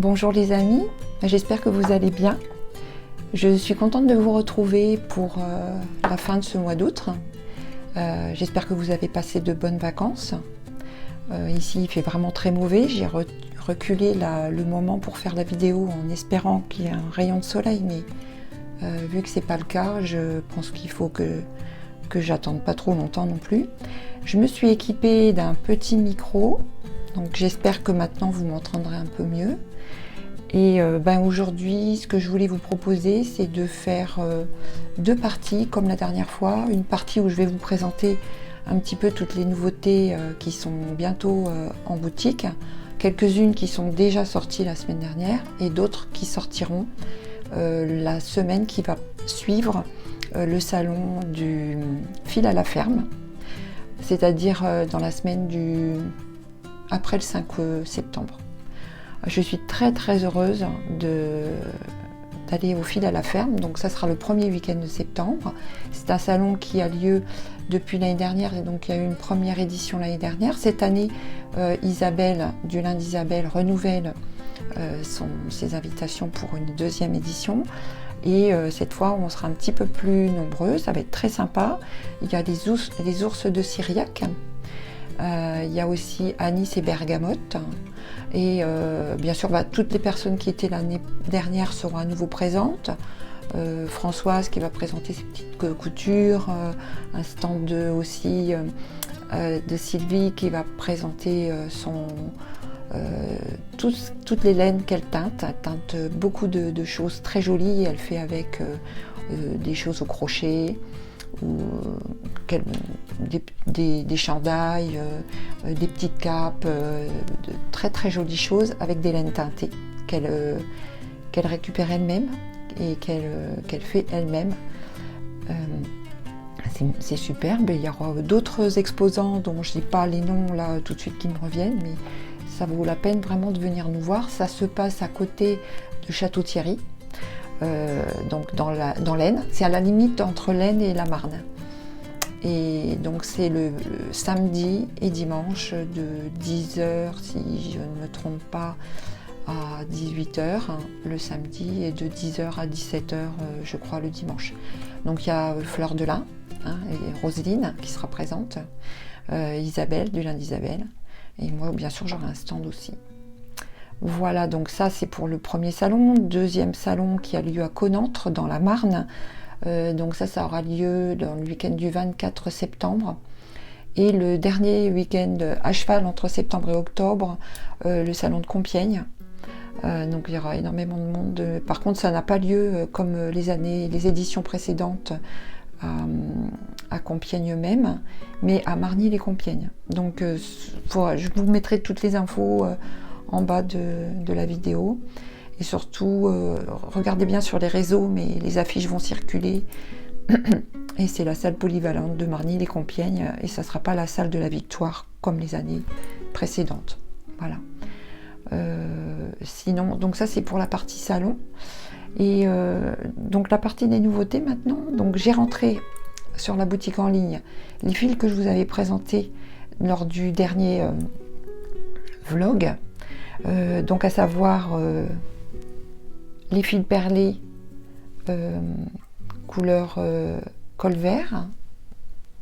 Bonjour les amis, j'espère que vous allez bien. Je suis contente de vous retrouver pour la fin de ce mois d'août. J'espère que vous avez passé de bonnes vacances. Ici il fait vraiment très mauvais, j'ai reculé le moment pour faire la vidéo en espérant qu'il y ait un rayon de soleil, mais vu que c'est pas le cas, je pense qu'il faut que j'attende pas trop longtemps non plus. Je me suis équipée d'un petit micro, donc j'espère que maintenant vous m'entendrez un peu mieux. Et aujourd'hui, ce que je voulais vous proposer, c'est de faire deux parties comme la dernière fois. Une partie où je vais vous présenter un petit peu toutes les nouveautés qui sont bientôt en boutique, quelques-unes qui sont déjà sorties la semaine dernière et d'autres qui sortiront la semaine qui va suivre le salon du fil à la ferme, c'est-à-dire dans la semaine après le 5 septembre. Je suis très heureuse d'aller au fil à la ferme, donc ça sera le premier week-end de septembre. C'est un salon qui a lieu depuis l'année dernière et donc il y a eu une première édition l'année dernière. Cette année, Isabelle, du lundi Isabelle, renouvelle ses invitations pour une deuxième édition. Et cette fois, on sera un petit peu plus nombreux, ça va être très sympa. Il y a des ours de Syriac, il y a aussi Anis et Bergamote. Et bien sûr, toutes les personnes qui étaient l'année dernière seront à nouveau présentes. Françoise qui va présenter ses petites coutures, un stand aussi de Sylvie qui va présenter toutes les laines qu'elle teinte. Elle teinte beaucoup de choses très jolies. Elle fait avec des choses au crochet, ou des chandails, des petites capes, de très jolies choses avec des laines teintées qu'elle récupère elle-même et qu'elle fait elle-même. C'est superbe. Il y aura d'autres exposants dont je ne dis pas les noms là tout de suite qui me reviennent, mais ça vaut la peine vraiment de venir nous voir. Ça se passe à côté de Château-Thierry. Donc dans l'Aisne, c'est à la limite entre l'Aisne et la Marne. Et donc c'est le samedi et dimanche de 10h, si je ne me trompe pas, à 18h le samedi et de 10h à 17h je crois le dimanche. Donc il y a Fleur de Lin et Roselyne qui sera présente, Isabelle du lundi Isabelle, et moi bien sûr j'aurai un stand aussi. Voilà, donc ça c'est pour le premier salon. Deuxième salon qui a lieu à Connantre dans la Marne. Donc ça aura lieu dans le week-end du 24 septembre. Et le dernier week-end à cheval entre septembre et octobre, le salon de Compiègne. Donc il y aura énormément de monde. Par contre, ça n'a pas lieu comme les éditions précédentes à Compiègne même, mais à Marny-les-Compiègnes. Donc je vous mettrai toutes les infos en bas de la vidéo. Et surtout, regardez bien sur les réseaux, mais les affiches vont circuler. Et c'est la salle polyvalente de Marny-les-Compiègnes, et ça ne sera pas la salle de la Victoire comme les années précédentes. Voilà. Sinon, donc ça c'est pour la partie salon. Et donc la partie des nouveautés maintenant. Donc j'ai rentré sur la boutique en ligne les fils que je vous avais présentés lors du dernier vlog. Donc à savoir les fils perlés couleur col vert.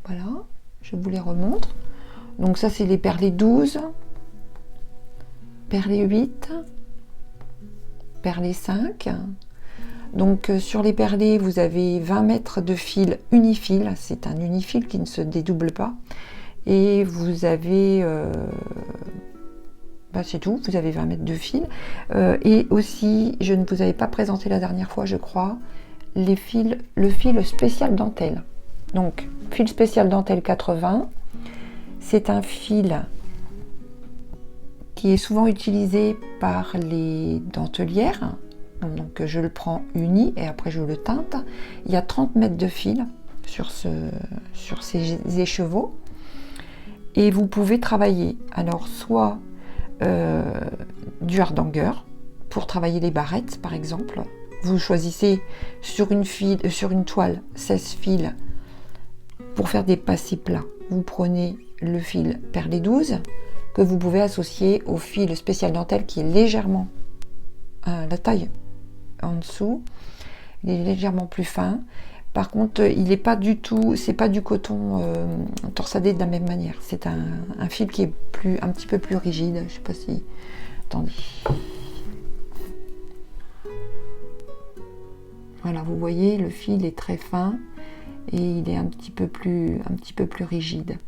Voilà, je vous les remontre. Donc ça c'est les perlés 12, perlés 8, perlés 5. Donc sur les perlés vous avez 20 mètres de fil unifil, c'est un unifil qui ne se dédouble pas. Et vous avez c'est tout, vous avez 20 mètres de fil. Et aussi, je ne vous avais pas présenté la dernière fois, je crois, le fil spécial dentelle. Donc, fil spécial dentelle 80, c'est un fil qui est souvent utilisé par les dentelières. Donc, je le prends uni et après je le teinte. Il y a 30 mètres de fil sur ces écheveaux. Et vous pouvez travailler, alors soit du hardanger pour travailler les barrettes par exemple. Vous choisissez sur une toile 16 fils pour faire des passés plats. Vous prenez le fil perlé 12 que vous pouvez associer au fil spécial dentelle qui est légèrement la taille en dessous. Il est légèrement plus fin. Par contre, il n'est pas du tout, c'est pas du coton torsadé de la même manière. C'est un fil qui est un petit peu plus rigide. Je sais pas si... Attendez. Voilà, vous voyez, le fil est très fin et il est un petit peu plus rigide.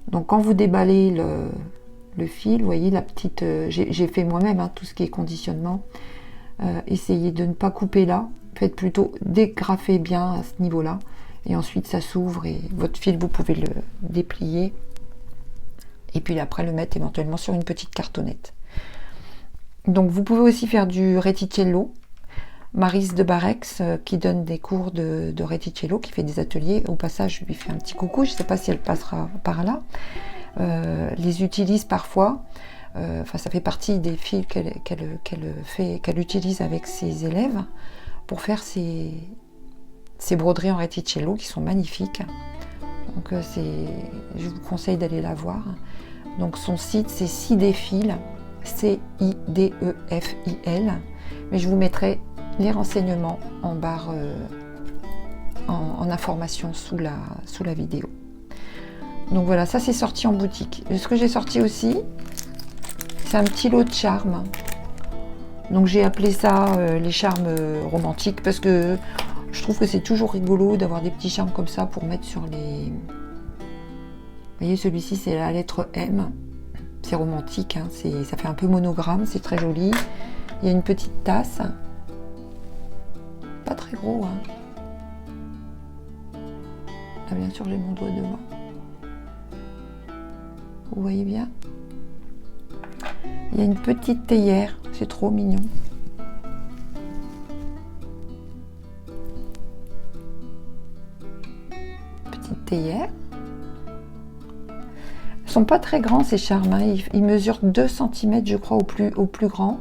Donc quand vous déballez le fil, vous voyez la petite... j'ai fait moi-même hein, tout ce qui est conditionnement. Essayez de ne pas couper là. Faites plutôt dégrafer bien à ce niveau-là. Et ensuite, ça s'ouvre et votre fil, vous pouvez le déplier. Et puis après, le mettre éventuellement sur une petite cartonnette. Donc, vous pouvez aussi faire du Reticello. Maryse de Barex, qui donne des cours de Reticello, qui fait des ateliers. Au passage, je lui fais un petit coucou. Je ne sais pas si elle passera par là. Les utilise parfois. Enfin, ça fait partie des fils qu'elle utilise avec ses élèves pour faire ces broderies en Reticello qui sont magnifiques. Donc je vous conseille d'aller la voir. Donc son site c'est Cidefil, Cidefil, mais je vous mettrai les renseignements en barre en information sous la vidéo. Donc voilà, ça c'est sorti en boutique. Ce que j'ai sorti aussi, c'est un petit lot de charmes. Donc j'ai appelé ça les charmes romantiques parce que je trouve que c'est toujours rigolo d'avoir des petits charmes comme ça pour mettre sur les... Vous voyez, celui-ci c'est la lettre M. C'est romantique, hein, ça fait un peu monogramme, c'est très joli. Il y a une petite tasse. Pas très gros, hein. Là bien sûr j'ai mon doigt devant. Vous voyez bien? Il y a une petite théière, c'est trop mignon. Petite théière. Ils sont pas très grands ces charmes, hein. Ils mesurent 2 cm je crois au plus grand.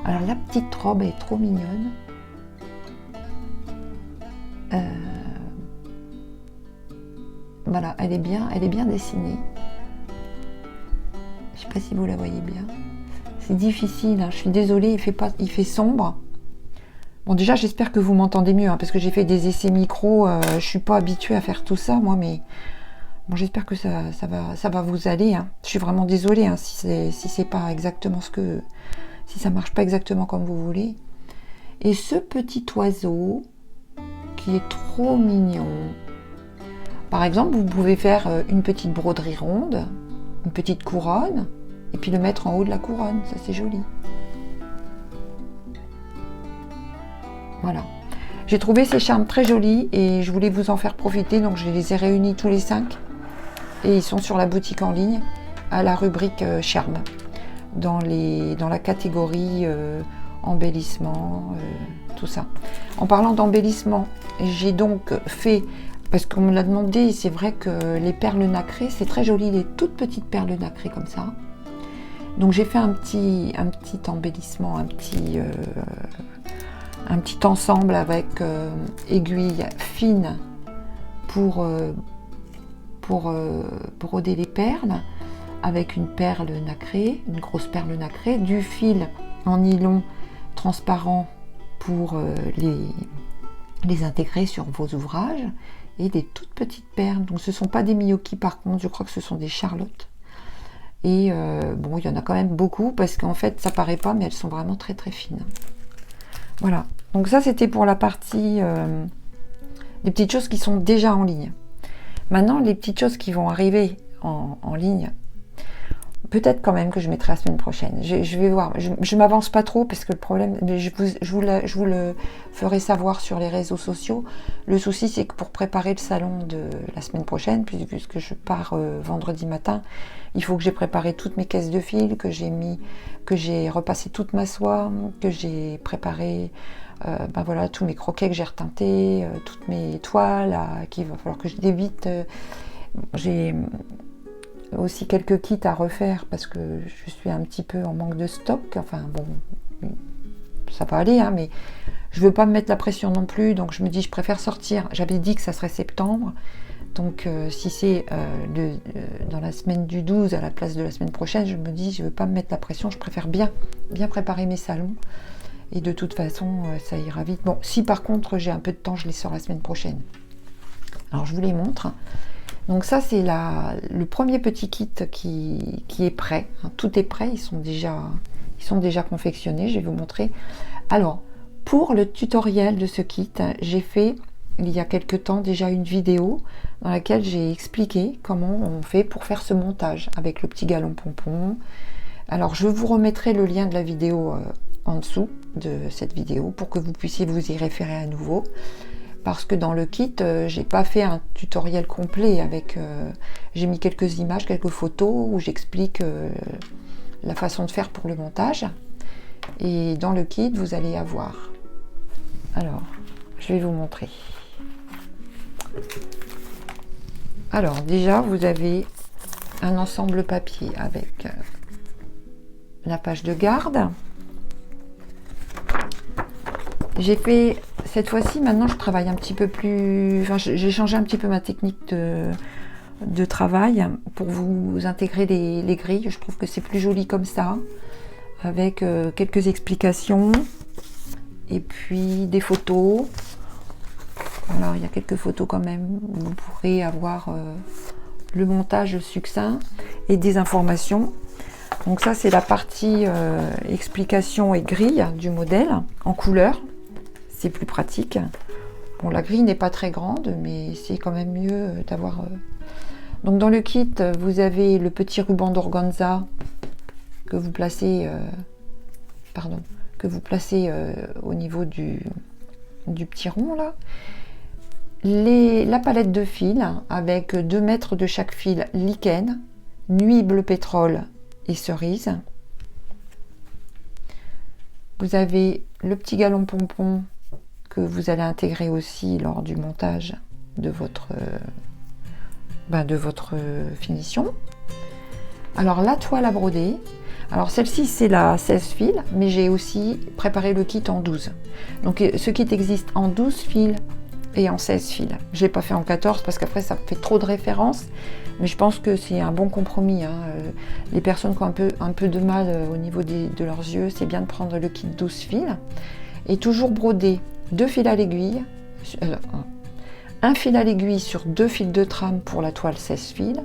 Alors la petite robe est trop mignonne. Voilà, elle est bien dessinée. Je sais pas si vous la voyez bien. C'est difficile, hein. Je suis désolée, il fait sombre. Bon, déjà, j'espère que vous m'entendez mieux, hein, parce que j'ai fait des essais micro. Je suis pas habituée à faire tout ça, moi, mais bon, j'espère que ça va vous aller. Hein. Je suis vraiment désolée hein, si c'est pas exactement si ça marche pas exactement comme vous voulez. Et ce petit oiseau qui est trop mignon. Par exemple, vous pouvez faire une petite broderie ronde, une petite couronne, et puis le mettre en haut de la couronne, ça c'est joli. Voilà. J'ai trouvé ces charmes très jolis et je voulais vous en faire profiter, donc je les ai réunis tous les 5. Et ils sont sur la boutique en ligne, à la rubrique charme, dans la catégorie embellissement, tout ça. En parlant d'embellissement, j'ai donc fait... Parce qu'on me l'a demandé, c'est vrai que les perles nacrées, c'est très joli, les toutes petites perles nacrées comme ça. Donc j'ai fait un petit embellissement, un petit ensemble avec aiguilles fines pour broder les perles, avec une perle nacrée, une grosse perle nacrée, du fil en nylon transparent pour les intégrer sur vos ouvrages, et des toutes petites perles. Donc ce ne sont pas des Miyoki par contre, je crois que ce sont des Charlotte. Et bon, il y en a quand même beaucoup parce qu'en fait ça paraît pas, mais elles sont vraiment très très fines. Voilà, donc ça c'était pour la partie des petites choses qui sont déjà en ligne. Maintenant les petites choses qui vont arriver en ligne, peut-être quand même que je mettrai la semaine prochaine. Je vais voir. Je m'avance pas trop parce que le problème, mais je vous le ferai savoir sur les réseaux sociaux. Le souci, c'est que pour préparer le salon de la semaine prochaine, puisque je pars vendredi matin, il faut que j'ai préparé toutes mes caisses de fil, que j'ai repassé toute ma soie, que j'ai préparé ben voilà, tous mes croquets que j'ai retintés, toutes mes toiles qu'il va falloir que je débite. J'ai aussi quelques kits à refaire parce que je suis un petit peu en manque de stock. Enfin bon, ça va aller, hein, mais je veux pas me mettre la pression non plus, donc je me dis je préfère sortir. J'avais dit que ça serait septembre, donc si c'est dans la semaine du 12 à la place de la semaine prochaine, je me dis je veux pas me mettre la pression, je préfère bien préparer mes salons Et de toute façon, ça ira vite. Bon, si par contre j'ai un peu de temps, je les sors la semaine prochaine. Alors je vous les montre. Donc ça c'est le premier petit kit qui est prêt. Tout est prêt, ils sont déjà confectionnés. Je vais vous montrer. Alors pour le tutoriel de ce kit, j'ai fait il y a quelque temps déjà une vidéo dans laquelle j'ai expliqué comment on fait pour faire ce montage avec le petit galon pompon. Alors je vous remettrai le lien de la vidéo en dessous de cette vidéo pour que vous puissiez vous y référer à nouveau. Parce que dans le kit, j'ai pas fait un tutoriel complet avec... j'ai mis quelques images, quelques photos où j'explique la façon de faire pour le montage. Et dans le kit, vous allez avoir... Alors, je vais vous montrer. Alors, déjà, vous avez un ensemble papier avec la page de garde. J'ai fait... Cette fois-ci, maintenant, je travaille un petit peu plus... Enfin, j'ai changé un petit peu ma technique de travail pour vous intégrer les grilles. Je trouve que c'est plus joli comme ça, avec quelques explications et puis des photos. Alors, il y a quelques photos quand même. Vous pourrez avoir le montage succinct et des informations. Donc ça, c'est la partie explication et grille du modèle en couleur. C'est plus pratique. Bon, la grille n'est pas très grande, mais c'est quand même mieux d'avoir... Donc dans le kit, vous avez le petit ruban d'organza que vous placez, au niveau du petit rond là. La palette de fils avec 2 mètres de chaque fil lichen, nuit bleu pétrole et cerise. Vous avez le petit galon pompon que vous allez intégrer aussi lors du montage de votre finition. Alors la toile à broder, alors celle-ci c'est la 16 fils, mais j'ai aussi préparé le kit en 12. Donc ce kit existe en 12 fils et en 16 fils. Je ne l'ai pas fait en 14 parce qu'après ça fait trop de références, mais je pense que c'est un bon compromis. Les personnes qui ont un peu de mal au niveau de leurs yeux, c'est bien de prendre le kit 12 fils et toujours broder 2 fils à l'aiguille, un fil à l'aiguille sur 2 fils de trame pour la toile 16 fils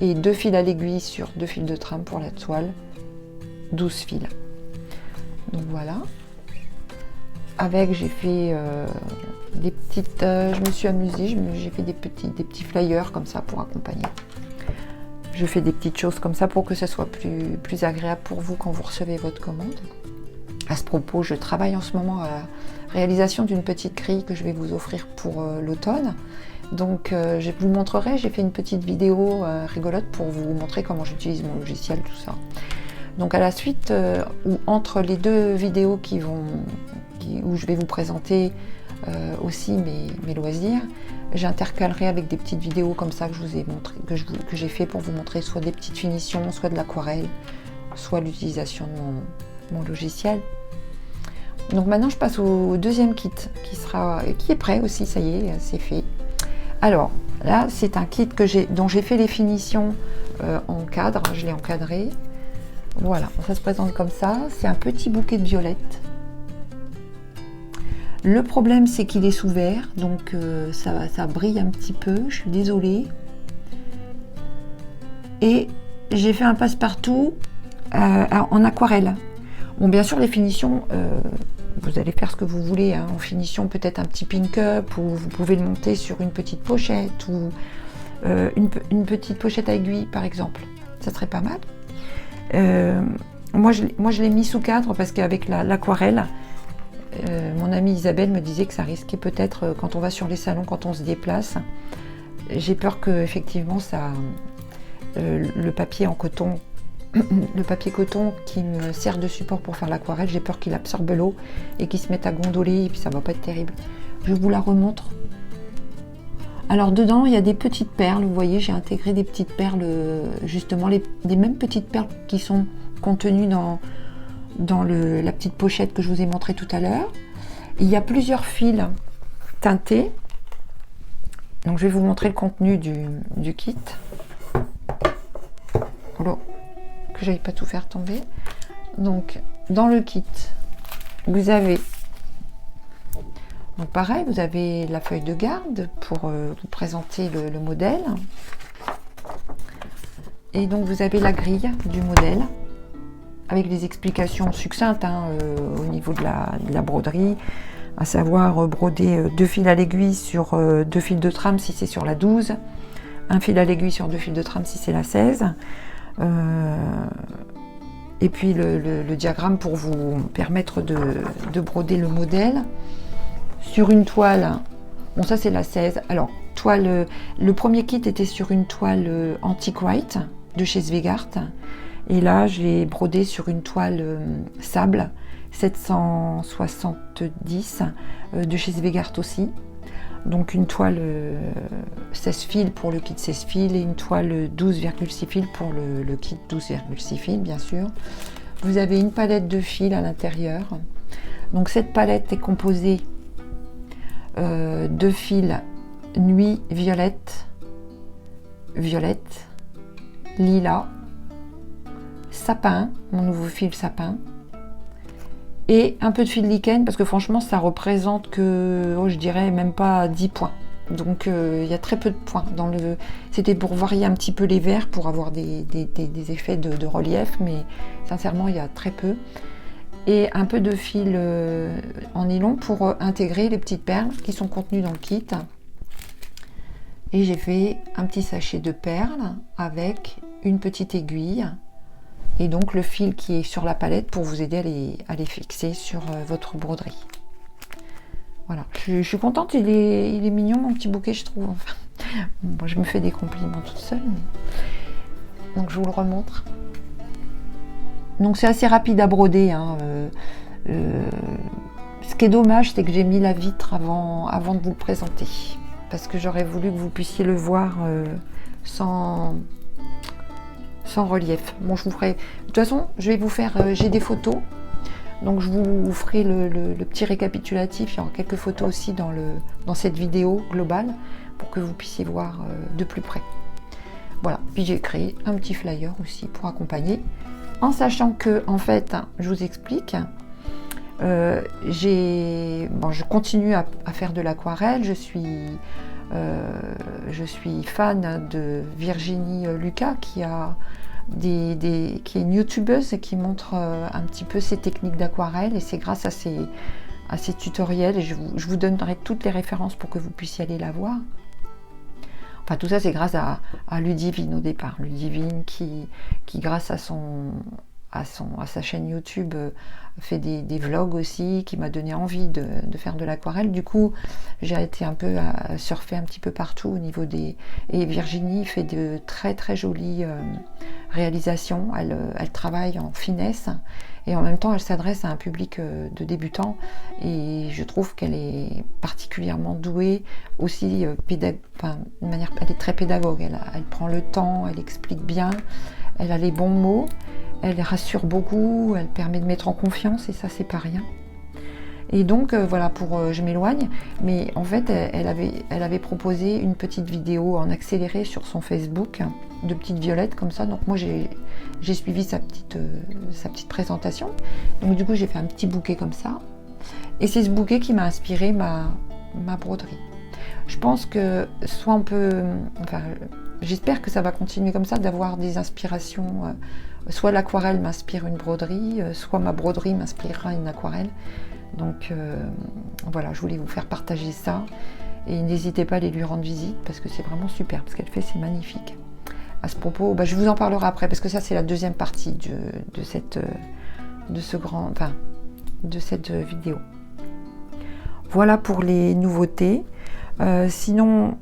et 2 fils à l'aiguille sur 2 fils de trame pour la toile 12 fils. Donc voilà. Avec, j'ai fait des petites... je me suis amusée, j'ai fait des petits flyers comme ça pour accompagner. Je fais des petites choses comme ça pour que ça soit plus agréable pour vous quand vous recevez votre commande. À ce propos, je travaille en ce moment à la réalisation d'une petite grille que je vais vous offrir pour l'automne. Donc je vous montrerai, j'ai fait une petite vidéo rigolote pour vous montrer comment j'utilise mon logiciel, tout ça. Donc à la suite, ou entre les 2 vidéos où je vais vous présenter aussi mes loisirs, j'intercalerai avec des petites vidéos comme ça que je vous ai montré, que j'ai fait pour vous montrer soit des petites finitions, soit de l'aquarelle, soit l'utilisation de mon logiciel. Donc maintenant je passe au deuxième kit qui est prêt aussi, ça y est, c'est fait. Alors là c'est un kit dont j'ai fait les finitions en cadre, je l'ai encadré. Voilà, ça se présente comme ça, c'est un petit bouquet de violettes. Le problème c'est qu'il est sous verre, donc ça brille un petit peu, je suis désolée. Et j'ai fait un passe-partout en aquarelle. Bon, bien sûr les finitions, vous allez faire ce que vous voulez, hein. En finition peut-être un petit pink-up, ou vous pouvez le monter sur une petite pochette, ou une petite pochette à aiguille par exemple, ça serait pas mal. Moi je l'ai mis sous cadre parce qu'avec l'aquarelle, mon amie Isabelle me disait que ça risquait peut-être quand on va sur les salons, quand on se déplace. J'ai peur que effectivement le papier en coton, le papier coton qui me sert de support pour faire l'aquarelle, j'ai peur qu'il absorbe l'eau et qu'il se mette à gondoler et puis ça va pas être terrible. Je vous la remontre. Alors dedans il y a des petites perles, vous voyez j'ai intégré des petites perles, justement des mêmes petites perles qui sont contenues dans la petite pochette que je vous ai montré tout à l'heure. Il y a plusieurs fils teintés. Donc je vais vous montrer le contenu du kit. Alors, que j'aille pas tout faire tomber. Donc dans le kit, vous avez, donc pareil, vous avez la feuille de garde pour vous présenter le modèle. Et donc vous avez la grille du modèle avec des explications succinctes au niveau de la broderie, à savoir broder 2 fils à l'aiguille sur 2 fils de trame si c'est sur la 12, un fil à l'aiguille sur 2 fils de trame si c'est la 16, et puis le diagramme pour vous permettre de broder le modèle sur une toile. Bon, ça c'est la 16. Alors, toile, le premier kit était sur une toile Antique White de chez Zweigart. Et là, je l'ai brodé sur une toile sable 770 de chez Zweigart aussi. Donc une toile 16 fils pour le kit 16 fils et une toile 12,6 fils pour le kit 12,6 fils, bien sûr. Vous avez une palette de fils à l'intérieur. Donc cette palette est composée de fils nuit violette, lilas, sapin, mon nouveau fil sapin, et un peu de fil lichen parce que franchement ça représente que, je dirais même pas 10 points. Donc il y a très peu de points. C'était pour varier un petit peu les verts, pour avoir des effets de relief, mais sincèrement il y a très peu. Et un peu de fil en nylon pour intégrer les petites perles qui sont contenues dans le kit. Et j'ai fait un petit sachet de perles avec une petite aiguille et donc le fil qui est sur la palette pour vous aider à les fixer sur votre broderie. Voilà, je suis contente, il est mignon mon petit bouquet, je trouve. Enfin, bon, je me fais des compliments toute seule. Donc je vous le remontre. Donc c'est assez rapide à broder. Ce qui est dommage, c'est que j'ai mis la vitre avant de vous le présenter. Parce que j'aurais voulu que vous puissiez le voir sans relief. Bon, je vous ferai... De toute façon, je vais vous faire... j'ai des photos. Donc je vous ferai le petit récapitulatif. Il y aura quelques photos aussi dans cette vidéo globale pour que vous puissiez voir de plus près. Voilà. Puis j'ai créé un petit flyer aussi pour accompagner. En sachant que, en fait, je vous explique, je continue à faire de l'aquarelle. Je suis fan de Virginie Lucas qui est une youtubeuse et qui montre un petit peu ses techniques d'aquarelle, et c'est grâce à ses tutoriels, et je vous donnerai toutes les références pour que vous puissiez aller la voir. Enfin, tout ça c'est grâce à Ludivine au départ, Ludivine qui grâce à sa chaîne YouTube fait des vlogs aussi, qui m'a donné envie de faire de l'aquarelle. Du coup, j'ai été un peu à surfer un petit peu partout au niveau des... Et Virginie fait de très très jolies réalisations. Elle travaille en finesse et en même temps elle s'adresse à un public de débutants, et je trouve qu'elle est particulièrement douée aussi, elle est très pédagogue, elle prend le temps, elle explique bien, elle a les bons mots, elle rassure beaucoup, elle permet de mettre en confiance, et ça c'est pas rien. Et donc voilà, je m'éloigne, mais en fait elle avait proposé une petite vidéo en accéléré sur son Facebook, de petites violettes comme ça. Donc moi j'ai suivi sa petite présentation. Donc du coup j'ai fait un petit bouquet comme ça, et c'est ce bouquet qui m'a inspiré ma broderie. Je pense que soit on peut, j'espère que ça va continuer comme ça, d'avoir des inspirations. Soit l'aquarelle m'inspire une broderie, soit ma broderie m'inspirera une aquarelle. Donc voilà, je voulais vous faire partager ça. Et n'hésitez pas à aller lui rendre visite parce que c'est vraiment super. Ce qu'elle fait, c'est magnifique. À ce propos, je vous en parlerai après parce que ça, c'est la deuxième partie de cette vidéo. Voilà pour les nouveautés. Sinon,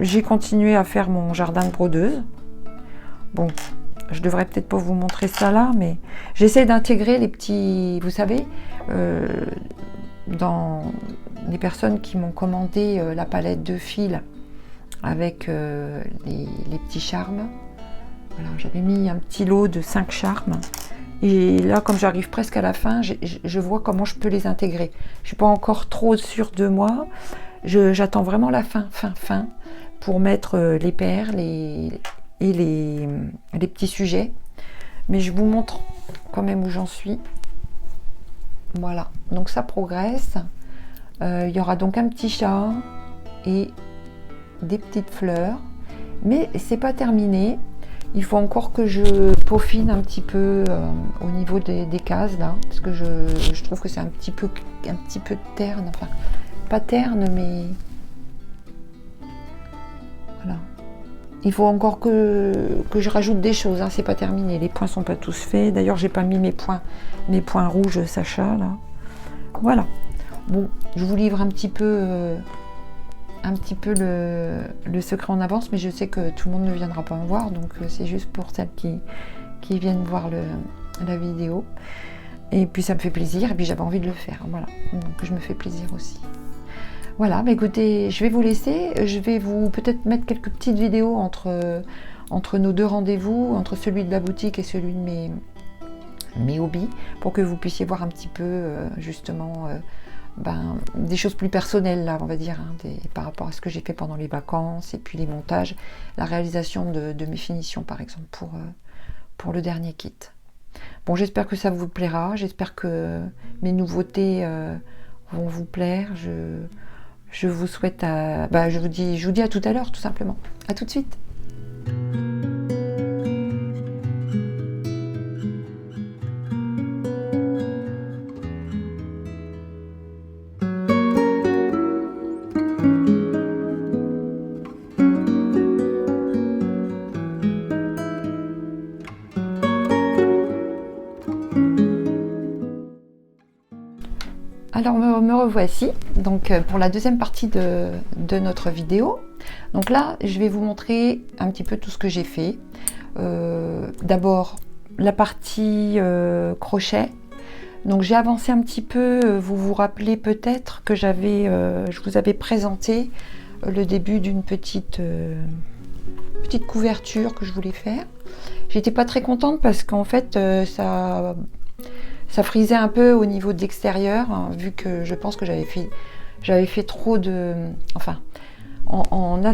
j'ai continué à faire mon jardin de brodeuse. Bon, je devrais peut-être pas vous montrer ça là, mais j'essaie d'intégrer les petits, vous savez, dans les personnes qui m'ont commandé la palette de fils avec les petits charmes. Voilà, j'avais mis un petit lot de 5 charmes. Et là, comme j'arrive presque à la fin, je vois comment je peux les intégrer. Je ne suis pas encore trop sûre de moi. J'attends vraiment la fin pour mettre les perles et les petits sujets. Mais je vous montre quand même où j'en suis. Voilà, donc ça progresse. Il y aura donc un petit chat et des petites fleurs, mais c'est pas terminé. Il faut encore que je peaufine un petit peu au niveau des cases là, parce que je trouve que c'est un petit peu terne, enfin pas terne, mais voilà. Il faut encore que je rajoute des choses, hein, c'est pas terminé, les points sont pas tous faits. D'ailleurs j'ai pas mis mes points rouges Sacha là. Voilà. Bon, je vous livre un petit peu le secret en avance, mais je sais que tout le monde ne viendra pas en voir, donc c'est juste pour celles qui viennent voir la vidéo. Et puis ça me fait plaisir, et puis j'avais envie de le faire, voilà. Donc je me fais plaisir aussi. Voilà, bah écoutez, je vais vous laisser. Je vais vous peut-être mettre quelques petites vidéos entre nos deux rendez-vous, entre celui de la boutique et celui de mes hobbies, pour que vous puissiez voir un petit peu justement des choses plus personnelles là, on va dire, hein, par rapport à ce que j'ai fait pendant les vacances, et puis les montages, la réalisation de mes finitions par exemple pour le dernier kit. Bon, j'espère que ça vous plaira, j'espère que mes nouveautés vont vous plaire. Je vous souhaite je vous dis à tout à l'heure, tout simplement. À tout de suite. Alors me revoici donc pour la deuxième partie de notre vidéo. Donc là je vais vous montrer un petit peu tout ce que j'ai fait. D'abord la partie crochet. Donc j'ai avancé un petit peu, vous vous rappelez peut-être que je vous avais présenté le début d'une petite couverture que je voulais faire. J'étais pas très contente parce qu'en fait ça frisait un peu au niveau de l'extérieur, hein, vu que je pense que j'avais fait trop de... Enfin, en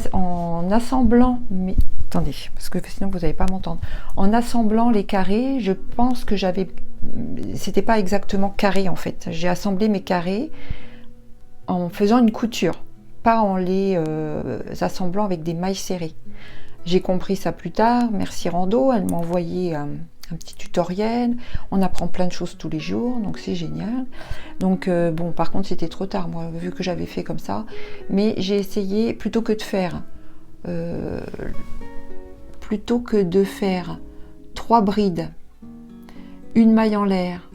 assemblant... Mais attendez, parce que sinon vous n'allez pas m'entendre. En assemblant les carrés, je pense que c'était pas exactement carré en fait. J'ai assemblé mes carrés en faisant une couture, pas en les assemblant avec des mailles serrées. J'ai compris ça plus tard, merci Rando, elle m'a envoyé... un petit tutoriel, on apprend plein de choses tous les jours, donc c'est génial. Donc bon, par contre c'était trop tard moi, vu que j'avais fait comme ça, mais j'ai essayé plutôt que de faire 3 brides, une maille en l'air,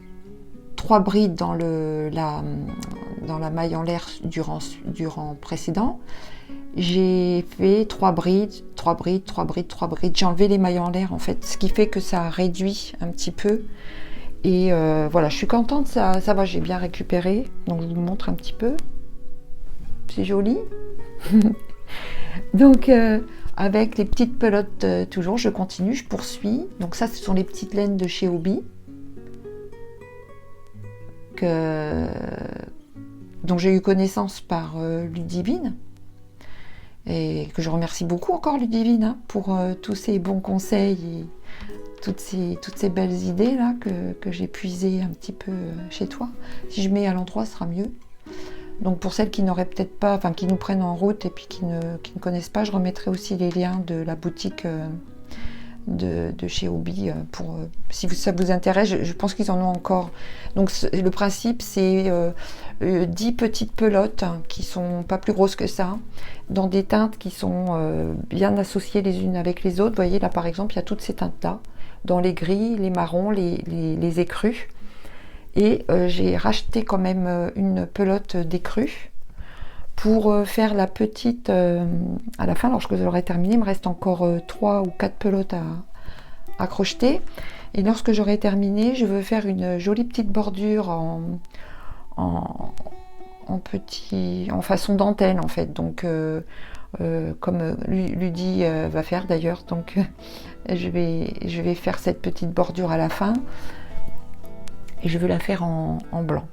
3 brides dans la maille en l'air durant précédent. J'ai fait 3 brides, j'ai enlevé les mailles en l'air en fait, ce qui fait que ça réduit un petit peu. Et voilà, je suis contente, ça va, j'ai bien récupéré. Donc je vous montre un petit peu. C'est joli. Donc avec les petites pelotes toujours, je continue, je poursuis. Donc ça, ce sont les petites laines de chez Hobbii. dont j'ai eu connaissance par Ludivine. Et que je remercie beaucoup encore Ludivine hein, pour tous ces bons conseils et toutes ces belles idées là que j'ai puisées un petit peu chez toi. Si je mets à l'endroit, ce sera mieux. Donc pour celles qui n'auraient peut-être pas, enfin qui nous prennent en route et puis qui ne connaissent pas, je remettrai aussi les liens de la boutique de chez Hobbii pour si ça vous intéresse. Je pense qu'ils en ont encore. Donc le principe c'est 10 petites pelotes hein, qui sont pas plus grosses que ça, dans des teintes qui sont bien associées les unes avec les autres. Vous voyez là par exemple il y a toutes ces teintes là, dans les gris, les marrons, les écrus. Et j'ai racheté quand même une pelote d'écrus pour faire la petite à la fin. Lorsque j'aurai terminé, il me reste encore 3 ou 4 pelotes à crocheter. Et lorsque j'aurai terminé, je veux faire une jolie petite bordure en façon dentelle en fait. Donc comme Ludie va faire d'ailleurs, donc je vais faire cette petite bordure à la fin. Et je veux la faire en blanc.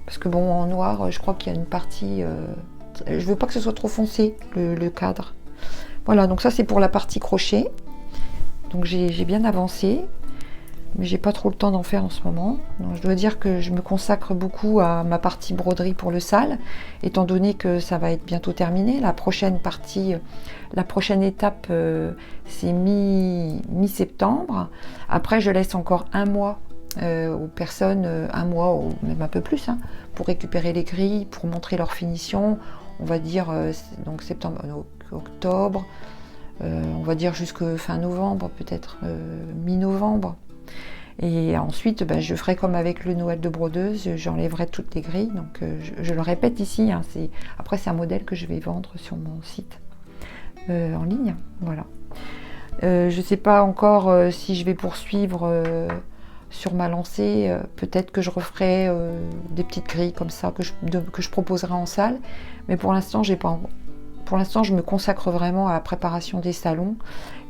Parce que bon, en noir, je crois qu'il y a une partie... je veux pas que ce soit trop foncé, le cadre. Voilà, donc ça c'est pour la partie crochet. Donc j'ai bien avancé. mais j'ai pas trop le temps d'en faire en ce moment. Donc, je dois dire que je me consacre beaucoup à ma partie broderie pour le sale, étant donné que ça va être bientôt terminé. La prochaine partie, la prochaine étape, c'est mi-septembre. Après, je laisse encore un mois aux personnes, un mois ou même un peu plus, hein, pour récupérer les grilles, pour montrer leur finition. On va dire donc septembre, octobre, on va dire jusqu'à fin novembre, peut-être mi-novembre. Et ensuite, je ferai comme avec le Noël de brodeuse, j'enlèverai toutes les grilles. Donc je le répète ici, hein, après c'est un modèle que je vais vendre sur mon site en ligne. Voilà. Je ne sais pas encore si je vais poursuivre sur ma lancée. Peut-être que je referai des petites grilles comme ça que je proposerai en salle. Mais pour l'instant, je me consacre vraiment à la préparation des salons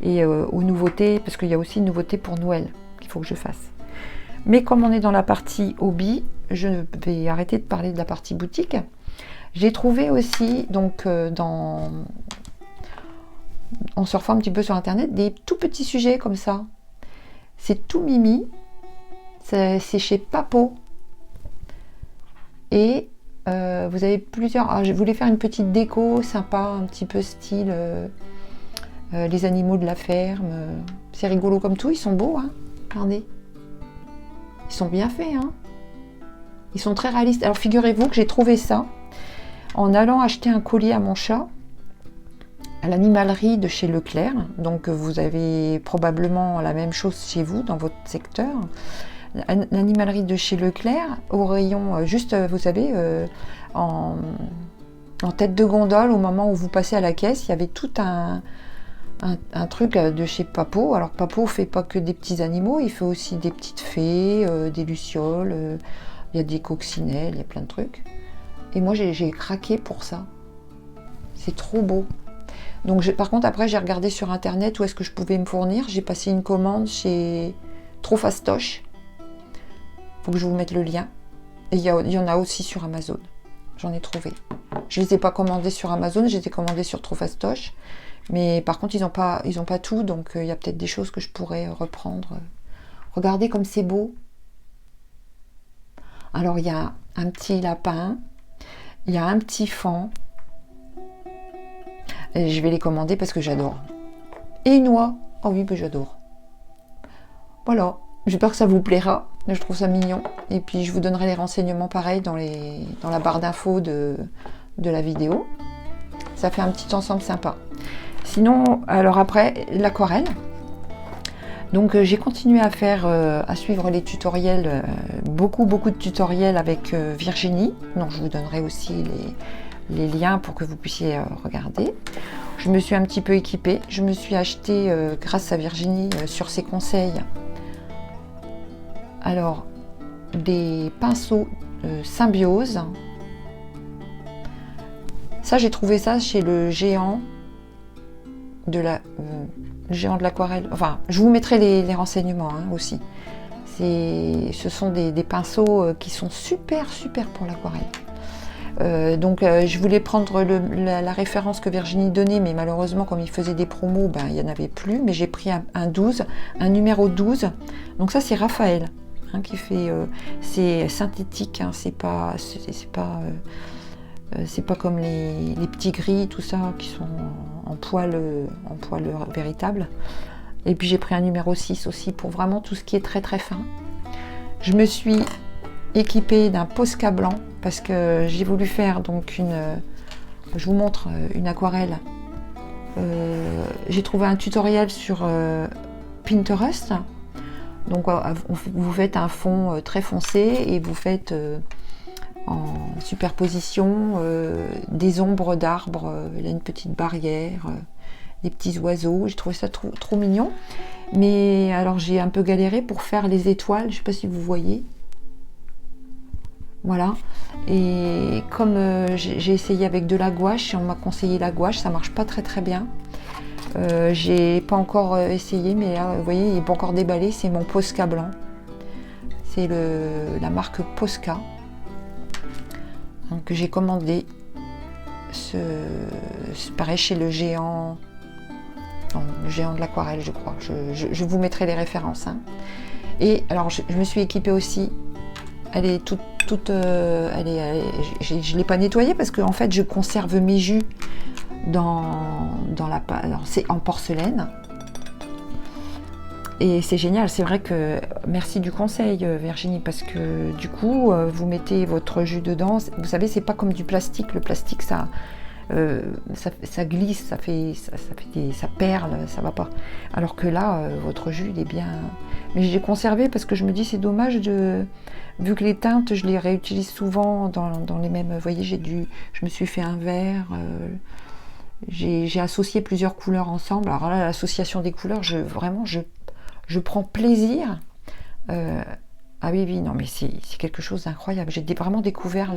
et aux nouveautés, parce qu'il y a aussi une nouveauté pour Noël qu'il faut que je fasse. Mais comme on est dans la partie hobby, je vais arrêter de parler de la partie boutique. J'ai trouvé aussi, donc, en surfant un petit peu sur internet, des tout petits sujets comme ça. C'est tout mimi. C'est chez Papeau. Et vous avez plusieurs... Alors, je voulais faire une petite déco sympa, un petit peu style les animaux de la ferme. C'est rigolo comme tout, ils sont beaux, hein. Regardez. Ils sont bien faits, hein. Ils sont très réalistes. Alors figurez-vous que j'ai trouvé ça en allant acheter un colis à mon chat à l'animalerie de chez Leclerc. Donc vous avez probablement la même chose chez vous, dans votre secteur. L'animalerie de chez Leclerc, au rayon, juste, vous savez, en tête de gondole, au moment où vous passez à la caisse, il y avait tout un truc de chez Papeau. Alors Papeau ne fait pas que des petits animaux, il fait aussi des petites fées, des lucioles, il y a des coccinelles, il y a plein de trucs. Et moi j'ai craqué pour ça. C'est trop beau. Donc par contre après j'ai regardé sur internet où est-ce que je pouvais me fournir. J'ai passé une commande chez Trop Fastoche. Faut que je vous mette le lien. Et il y en a aussi sur Amazon. J'en ai trouvé. Je ne les ai pas commandés sur Amazon, je les ai commandés sur Trop Fastoche. Mais par contre, ils n'ont pas tout, donc il y a peut-être des choses que je pourrais reprendre. Regardez comme c'est beau. Alors, il y a un petit lapin, il y a un petit faon. Et je vais les commander parce que j'adore. Et une oie. Oh oui, j'adore. Voilà. J'espère que ça vous plaira. Je trouve ça mignon. Et puis, je vous donnerai les renseignements pareil dans la barre d'infos de la vidéo. Ça fait un petit ensemble sympa. Sinon, alors après, l'aquarelle. Donc j'ai continué à suivre les tutoriels, beaucoup de tutoriels avec Virginie. Donc je vous donnerai aussi les liens pour que vous puissiez regarder. Je me suis un petit peu équipée. Je me suis acheté, grâce à Virginie, sur ses conseils, alors des pinceaux Symbiose. Ça, j'ai trouvé ça chez le géant de l'aquarelle. Enfin, je vous mettrai les renseignements aussi. Ce sont des pinceaux qui sont super pour l'aquarelle. Donc je voulais prendre la référence que Virginie donnait, mais malheureusement comme il faisait des promos, il n'y en avait plus. Mais j'ai pris un numéro 12. Donc ça c'est Raphaël qui fait. C'est synthétique, c'est pas comme les petits gris, tout ça, qui sont en poil véritable. Et puis j'ai pris un numéro 6 aussi pour vraiment tout ce qui est très fin. Je me suis équipée d'un Posca blanc parce que j'ai voulu faire donc je vous montre une aquarelle. J'ai trouvé un tutoriel sur Pinterest. Donc vous faites un fond très foncé et vous faites en superposition des ombres d'arbres, il y a une petite barrière, des petits oiseaux. J'ai trouvé ça trop mignon. Mais alors j'ai un peu galéré pour faire les étoiles, je ne sais pas si vous voyez. Voilà. Et comme j'ai essayé avec de la gouache, on m'a conseillé la gouache, ça marche pas très bien. J'ai pas encore essayé, mais là, vous voyez, il n'est pas encore déballé. C'est mon Posca blanc. C'est la marque Posca. Donc j'ai commandé pareil chez le géant de l'aquarelle, je crois. Je vous mettrai les références. Et alors je me suis équipée aussi, elle est toute je l'ai pas nettoyée parce que en fait je conserve mes jus dans la pâte. Alors c'est en porcelaine. Et c'est génial, c'est vrai que merci du conseil Virginie, parce que du coup vous mettez votre jus dedans, vous savez c'est pas comme du plastique, le plastique ça glisse, ça perle, ça va pas. Alors que là votre jus il est bien, mais j'ai conservé parce que je me dis c'est dommage vu que les teintes je les réutilise souvent dans les mêmes, vous voyez je me suis fait un verre, j'ai associé plusieurs couleurs ensemble. Alors là l'association des couleurs je prends plaisir. Ah oui, non, mais c'est quelque chose d'incroyable. J'ai vraiment découvert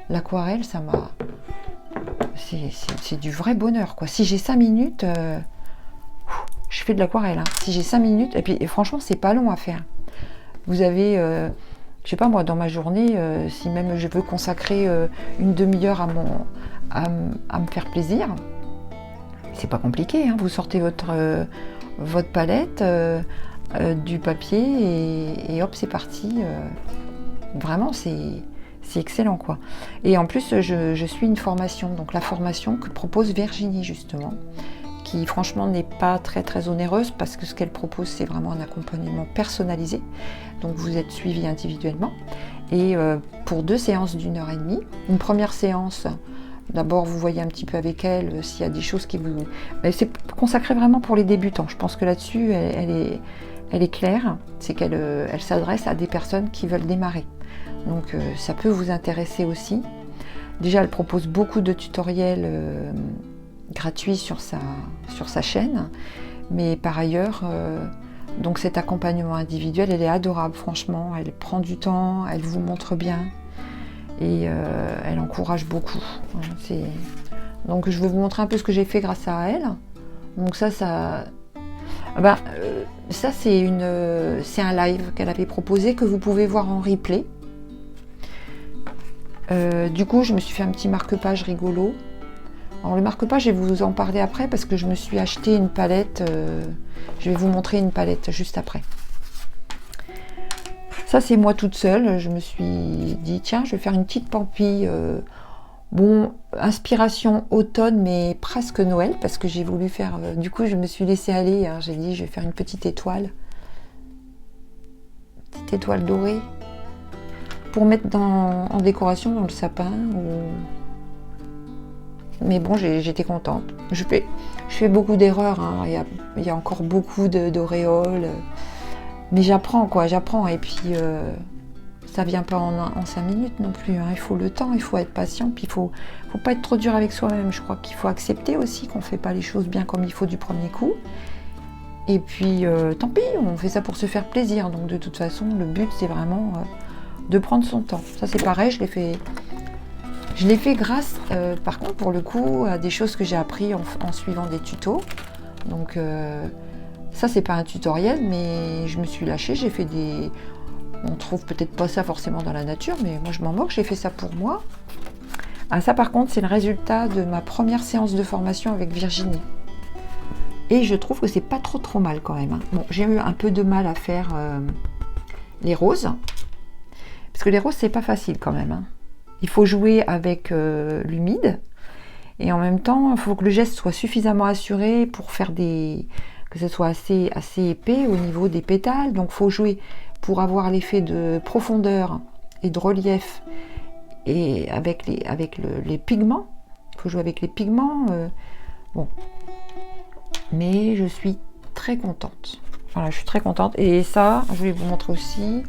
l'aquarelle, ça m'a... C'est du vrai bonheur, quoi. Si j'ai 5 minutes, je fais de l'aquarelle. Hein. Si j'ai 5 minutes, et franchement, c'est pas long à faire. Vous avez, je sais pas moi, dans ma journée, si même je veux consacrer une demi-heure à me faire plaisir, c'est pas compliqué. Hein. Vous sortez votre palette, du papier et hop c'est parti. Vraiment c'est excellent quoi. Et en plus je suis une formation, donc la formation que propose Virginie justement, qui franchement n'est pas très onéreuse parce que ce qu'elle propose c'est vraiment un accompagnement personnalisé. Donc vous êtes suivi individuellement et pour 2 séances d'1h30. Une première séance, d'abord, vous voyez un petit peu avec elle s'il y a des choses qui vous... C'est consacré vraiment pour les débutants. Je pense que là-dessus, elle est claire. C'est qu'elle s'adresse à des personnes qui veulent démarrer. Donc, ça peut vous intéresser aussi. Déjà, elle propose beaucoup de tutoriels gratuits sur sa chaîne. Mais par ailleurs, donc cet accompagnement individuel, elle est adorable, franchement. Elle prend du temps, elle vous montre bien. Et elle encourage beaucoup. Donc je vais vous montrer un peu ce que j'ai fait grâce à elle. Donc ça c'est un live qu'elle avait proposé que vous pouvez voir en replay. Du coup je me suis fait un petit marque-page rigolo. Alors le marque-page je vais vous en parler après parce que je me suis acheté une palette. Je vais vous montrer une palette juste après. Ça c'est moi toute seule, je me suis dit tiens je vais faire une petite pampille, bon inspiration automne mais presque Noël parce que j'ai voulu faire, du coup je me suis laissée aller, hein, j'ai dit je vais faire une petite étoile dorée pour mettre en décoration dans le sapin. Mais bon j'étais contente, je fais beaucoup d'erreurs, hein. Il y a encore beaucoup d'auréoles. Mais j'apprends et puis ça vient pas en 5 minutes non plus, hein. Il faut le temps, il faut être patient, puis il faut pas être trop dur avec soi-même. Je crois qu'il faut accepter aussi qu'on fait pas les choses bien comme il faut du premier coup. Et puis tant pis, on fait ça pour se faire plaisir. Donc de toute façon, le but c'est vraiment de prendre son temps. Ça c'est pareil, je l'ai fait grâce, par contre pour le coup, à des choses que j'ai appris en suivant des tutos. Donc ça c'est pas un tutoriel, mais je me suis lâchée, j'ai fait des... On trouve peut-être pas ça forcément dans la nature, mais moi je m'en moque, j'ai fait ça pour moi. Ah ça par contre c'est le résultat de ma première séance de formation avec Virginie. Et je trouve que c'est pas trop mal quand même. Hein. Bon, j'ai eu un peu de mal à faire les roses, parce que les roses c'est pas facile quand même. Hein. Il faut jouer avec l'humide, et en même temps il faut que le geste soit suffisamment assuré pour faire que ce soit assez épais au niveau des pétales, donc il faut jouer pour avoir l'effet de profondeur et de relief et avec les pigments. Il faut jouer avec les pigments. Bon, mais je suis très contente. Voilà, je suis très contente. Et ça, je vais vous montrer aussi,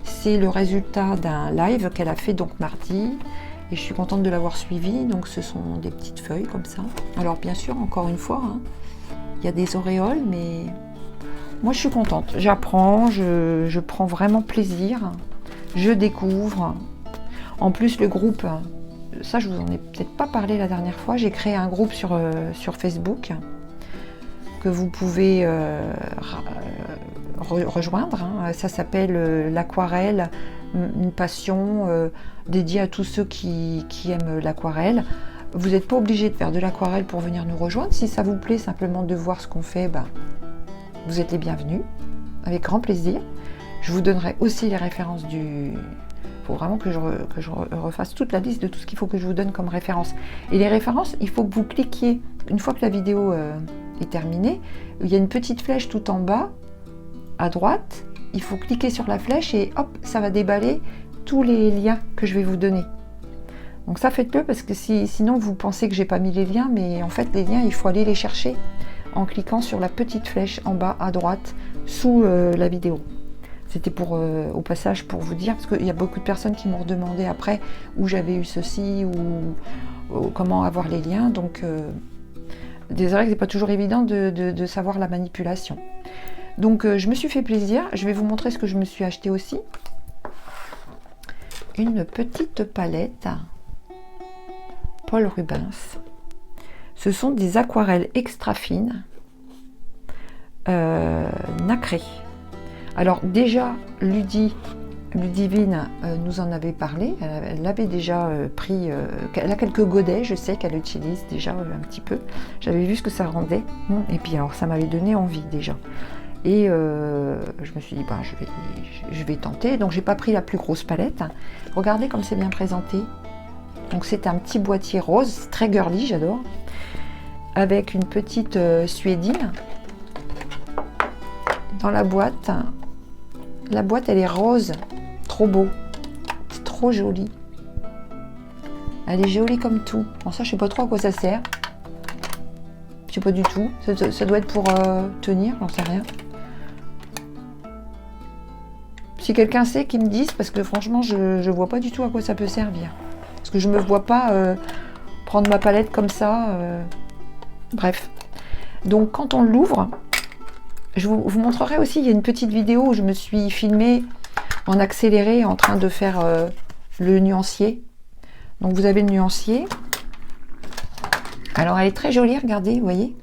c'est le résultat d'un live qu'elle a fait donc mardi. Et je suis contente de l'avoir suivi. Donc ce sont des petites feuilles comme ça. Alors bien sûr, encore une fois, hein, il y a des auréoles, mais moi je suis contente. J'apprends, je prends vraiment plaisir. Je découvre. En plus, le groupe, ça je vous en ai peut-être pas parlé la dernière fois, j'ai créé un groupe sur Facebook que vous pouvez rejoindre. Hein. Ça s'appelle l'aquarelle, une passion dédiée à tous ceux qui aiment l'aquarelle. Vous n'êtes pas obligé de faire de l'aquarelle pour venir nous rejoindre. Si ça vous plaît simplement de voir ce qu'on fait, vous êtes les bienvenus, avec grand plaisir. Je vous donnerai aussi les références du... Il faut vraiment que je refasse toute la liste de tout ce qu'il faut que je vous donne comme référence. Et les références, il faut que vous cliquiez, une fois que la vidéo est terminée, il y a une petite flèche tout en bas, à droite. Il faut cliquer sur la flèche et hop, ça va déballer tous les liens que je vais vous donner. Donc ça, faites-le parce que sinon vous pensez que j'ai pas mis les liens, mais en fait les liens, il faut aller les chercher en cliquant sur la petite flèche en bas à droite sous la vidéo. C'était pour au passage pour vous dire, parce qu'il y a beaucoup de personnes qui m'ont redemandé après où j'avais eu ceci ou comment avoir les liens. Donc désolé que c'est pas toujours évident de savoir la manipulation. Donc je me suis fait plaisir. Je vais vous montrer ce que je me suis acheté aussi. Une petite palette Paul Rubens. Ce sont des aquarelles extra fines, nacrées. Alors déjà, Ludivine nous en avait parlé. Elle l'avait déjà pris. Elle a quelques godets, je sais qu'elle utilise déjà un petit peu. J'avais vu ce que ça rendait. Et puis alors, ça m'avait donné envie déjà. Et je me suis dit, bah, je vais tenter. Donc j'ai pas pris la plus grosse palette. Regardez comme c'est bien présenté. Donc c'est un petit boîtier rose, c'est très girly, j'adore. Avec une petite suédine. Dans la boîte, elle est rose. Trop beau. C'est trop joli. Elle est jolie comme tout. Bon, ça, je sais pas trop à quoi ça sert. Je sais pas du tout. Ça doit être pour tenir, j'en sais rien. Si quelqu'un sait, qu'il me dise, parce que franchement, je vois pas du tout à quoi ça peut servir. Parce que je me vois pas prendre ma palette comme ça. Bref. Donc, quand on l'ouvre, je vous montrerai aussi, il y a une petite vidéo où je me suis filmée en accéléré en train de faire le nuancier. Donc, vous avez le nuancier. Alors, elle est très jolie, regardez, vous voyez.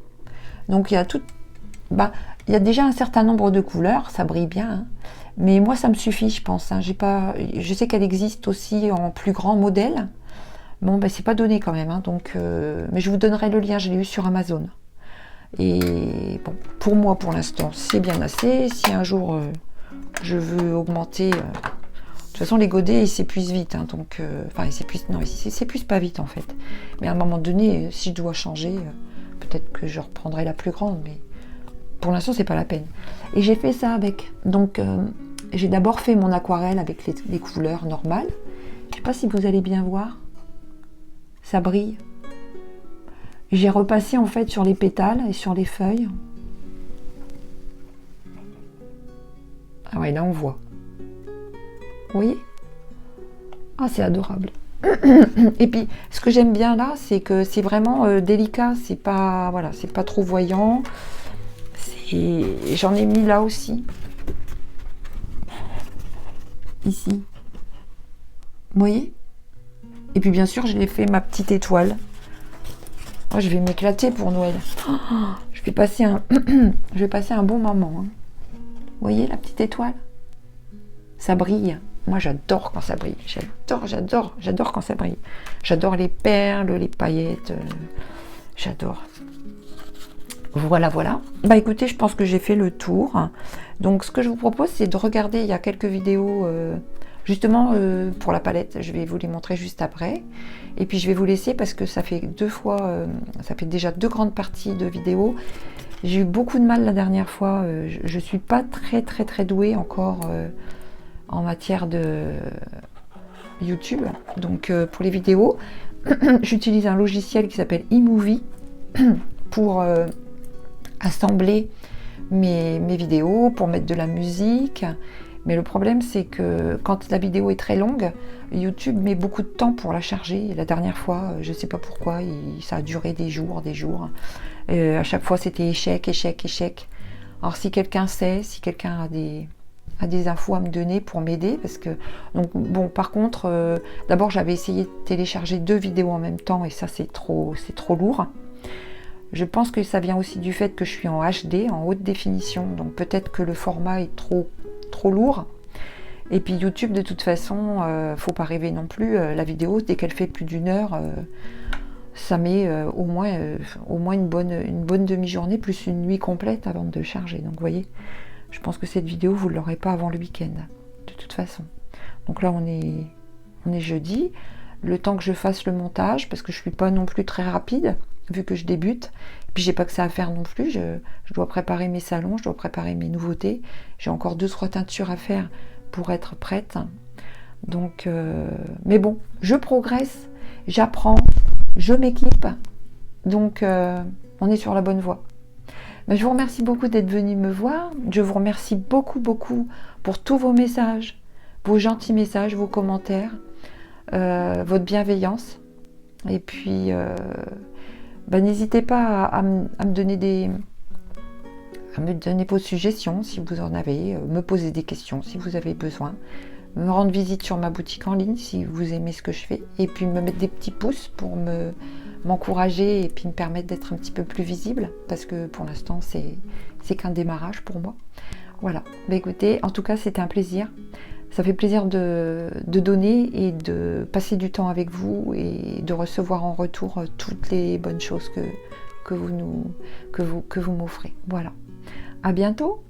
Donc, il y a tout... Bah, il y a déjà un certain nombre de couleurs, ça brille bien. Hein. Mais moi, ça me suffit, je pense. Hein. Je sais qu'elle existe aussi en plus grand modèle. Bon, ben, c'est pas donné quand même. Hein. Donc, mais je vous donnerai le lien, je l'ai eu sur Amazon. Et bon, pour moi, pour l'instant, c'est bien assez. Si un jour, je veux augmenter... de toute façon, les godets, ils s'épuisent vite. Hein. Donc, enfin, ils s'épuisent... Non, ils s'épuisent pas vite, en fait. Mais à un moment donné, si je dois changer, peut-être que je reprendrai la plus grande. Mais pour l'instant, c'est pas la peine. Et j'ai fait ça avec... Donc... j'ai d'abord fait mon aquarelle avec les couleurs normales. Je ne sais pas si vous allez bien voir. Ça brille. J'ai repassé en fait sur les pétales et sur les feuilles. Ah ouais, là on voit. Vous voyez? Ah, c'est adorable. Et puis, ce que j'aime bien là, c'est que c'est vraiment délicat. C'est pas, voilà, c'est pas trop voyant. J'en ai mis là aussi. Ici. Vous voyez? Et puis bien sûr, je l'ai fait ma petite étoile. Oh, je vais m'éclater pour Noël. Oh, je vais passer un bon moment. Hein. Vous voyez la petite étoile? Ça brille. Moi, j'adore quand ça brille. J'adore quand ça brille. J'adore les perles, les paillettes. J'adore. Voilà. Bah écoutez, je pense que j'ai fait le tour. Donc ce que je vous propose, c'est de regarder, il y a quelques vidéos justement pour la palette. Je vais vous les montrer juste après. Et puis je vais vous laisser parce que ça fait ça fait déjà 2 grandes parties de vidéos. J'ai eu beaucoup de mal la dernière fois. Je suis pas très douée encore en matière de YouTube. Donc pour les vidéos, j'utilise un logiciel qui s'appelle eMovie pour assembler mes vidéos, pour mettre de la musique. Mais le problème, c'est que quand la vidéo est très longue, YouTube met beaucoup de temps pour la charger. La dernière fois, je ne sais pas pourquoi, ça a duré des jours. À chaque fois, c'était échec. Alors si quelqu'un sait, si quelqu'un a des infos à me donner pour m'aider, parce que donc bon, par contre, d'abord j'avais essayé de télécharger 2 vidéos en même temps et ça c'est trop lourd. Je pense que ça vient aussi du fait que je suis en HD, en haute définition, donc peut-être que le format est trop lourd. Et puis YouTube, de toute façon, faut pas rêver non plus. La vidéo, dès qu'elle fait plus d'1 heure, ça met au moins une bonne demi-journée plus une nuit complète avant de charger. Donc vous voyez, Je pense que cette vidéo, vous ne l'aurez pas avant le week-end, de toute façon. Donc là, on est jeudi. Le temps que je fasse le montage, parce que je ne suis pas non plus très rapide, vu que je débute. Puis j'ai pas que ça à faire non plus. Je dois préparer mes salons, je dois préparer mes nouveautés. J'ai encore 2-3 teintures à faire pour être prête. Donc, mais bon, je progresse, j'apprends, je m'équipe. Donc, on est sur la bonne voie. Je vous remercie beaucoup d'être venu me voir. Je vous remercie beaucoup, beaucoup pour tous vos messages, vos gentils messages, vos commentaires, votre bienveillance. Et puis, n'hésitez pas à me donner vos suggestions si vous en avez, me poser des questions si vous avez besoin, me rendre visite sur ma boutique en ligne si vous aimez ce que je fais, et puis me mettre des petits pouces pour m'encourager et puis me permettre d'être un petit peu plus visible, parce que pour l'instant c'est qu'un démarrage pour moi. Voilà, écoutez, en tout cas c'était un plaisir. Ça fait plaisir de donner et de passer du temps avec vous et de recevoir en retour toutes les bonnes choses que vous m'offrez. Voilà. À bientôt!